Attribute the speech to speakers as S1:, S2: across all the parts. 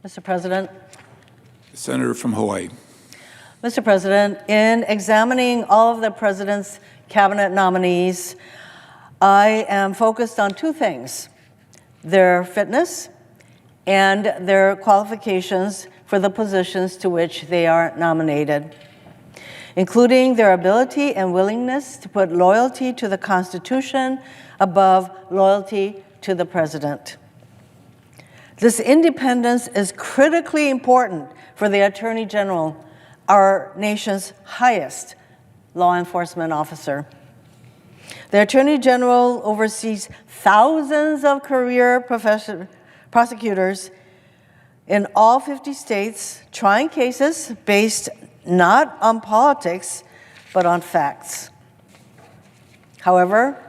S1: Mr. President.
S2: Senator from Hawaii.
S1: Mr. President, in examining all of the President's cabinet nominees, I am focused on two things: their fitness and their qualifications for the positions to which they are nominated, including their ability and willingness to put loyalty to the Constitution above loyalty to the President. This independence is critically important for the Attorney General, our nation's highest law enforcement officer. The Attorney General oversees thousands of career prosecutors in all 50 states, trying cases based not on politics, but on facts. However,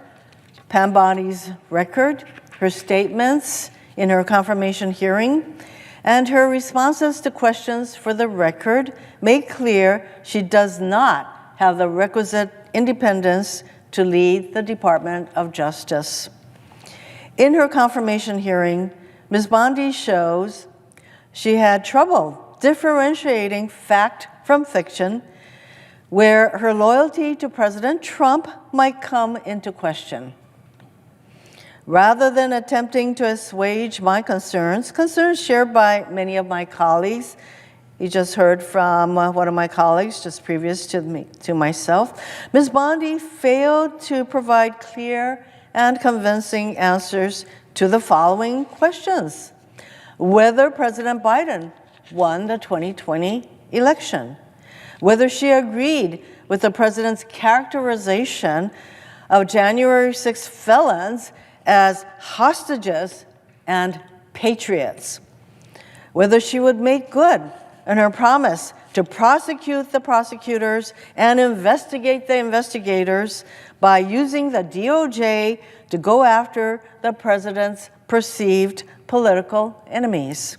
S1: Pam Bondi's record, her statements in her confirmation hearing, and her responses to questions for the record make clear she does not have the requisite independence to lead the Department of Justice. In her confirmation hearing, Ms. Bondi shows she had trouble differentiating fact from fiction, where her loyalty to President Trump might come into question. Rather than attempting to assuage my concerns shared by many of my colleagues, you just heard from one of my colleagues just previous to myself, Ms. Bondi failed to provide clear and convincing answers to the following questions: whether President Biden won the 2020 election, whether she agreed with the President's characterization of January 6 felons as hostages and patriots, whether she would make good on her promise to prosecute the prosecutors and investigate the investigators by using the DOJ to go after the President's perceived political enemies.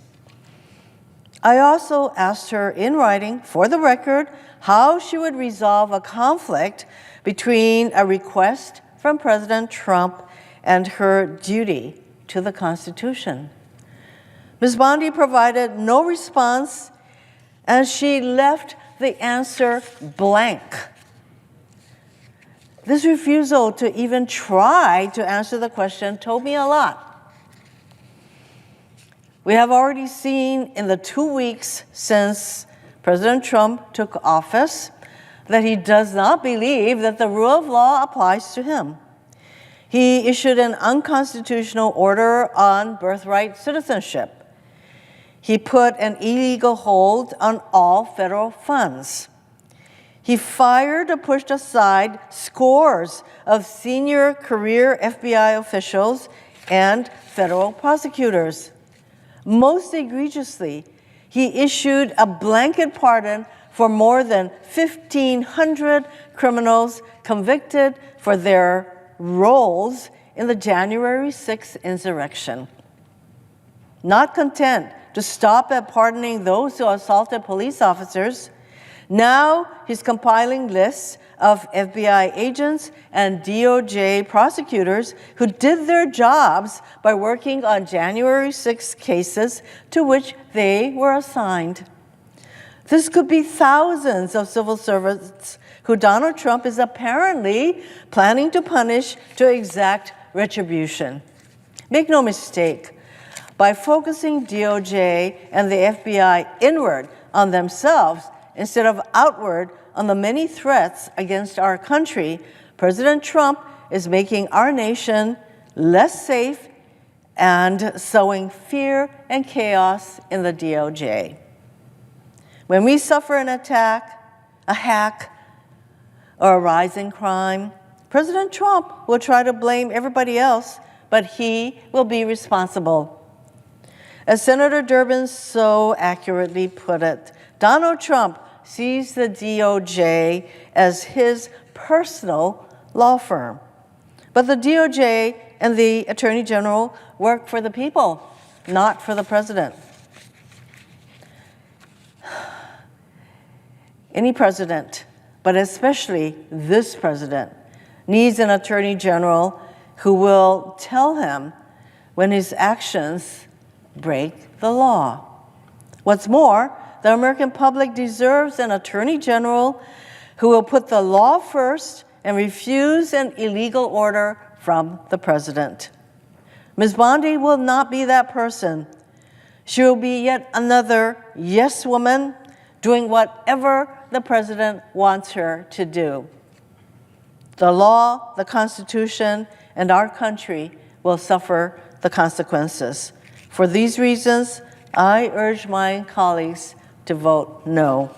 S1: I also asked her in writing, for the record, how she would resolve a conflict between a request from President Trump and her duty to the Constitution. Ms. Bondi provided no response, and she left the answer blank. This refusal to even try to answer the question told me a lot. We have already seen in the 2 weeks since President Trump took office that he does not believe that the rule of law applies to him. He issued an unconstitutional order on birthright citizenship. He put an illegal hold on all federal funds. He fired or pushed aside scores of senior career FBI officials and federal prosecutors. Most egregiously, he issued a blanket pardon for more than 1,500 criminals convicted for their roles in the January 6th insurrection. Not content to stop at pardoning those who assaulted police officers, now he's compiling lists of FBI agents and DOJ prosecutors who did their jobs by working on January 6 cases to which they were assigned. This could be thousands of civil servants who Donald Trump is apparently planning to punish to exact retribution. Make no mistake, by focusing DOJ and the FBI inward on themselves instead of outward on the many threats against our country, President Trump is making our nation less safe and sowing fear and chaos in the DOJ. When we suffer an attack, a hack, or a rise in crime, President Trump will try to blame everybody else, but he will be responsible. As Senator Durbin so accurately put it, Donald Trump sees the DOJ as his personal law firm. But the DOJ and the Attorney General work for the people, not for the president. Any president, but especially this president, needs an Attorney General who will tell him when his actions break the law. What's more, the American public deserves an attorney general who will put the law first and refuse an illegal order from the president. Ms. Bondi will not be that person. She will be yet another yes woman doing whatever the president wants her to do. The law, the Constitution, and our country will suffer the consequences. For these reasons, I urge my colleagues to vote no.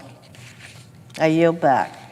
S1: I yield back.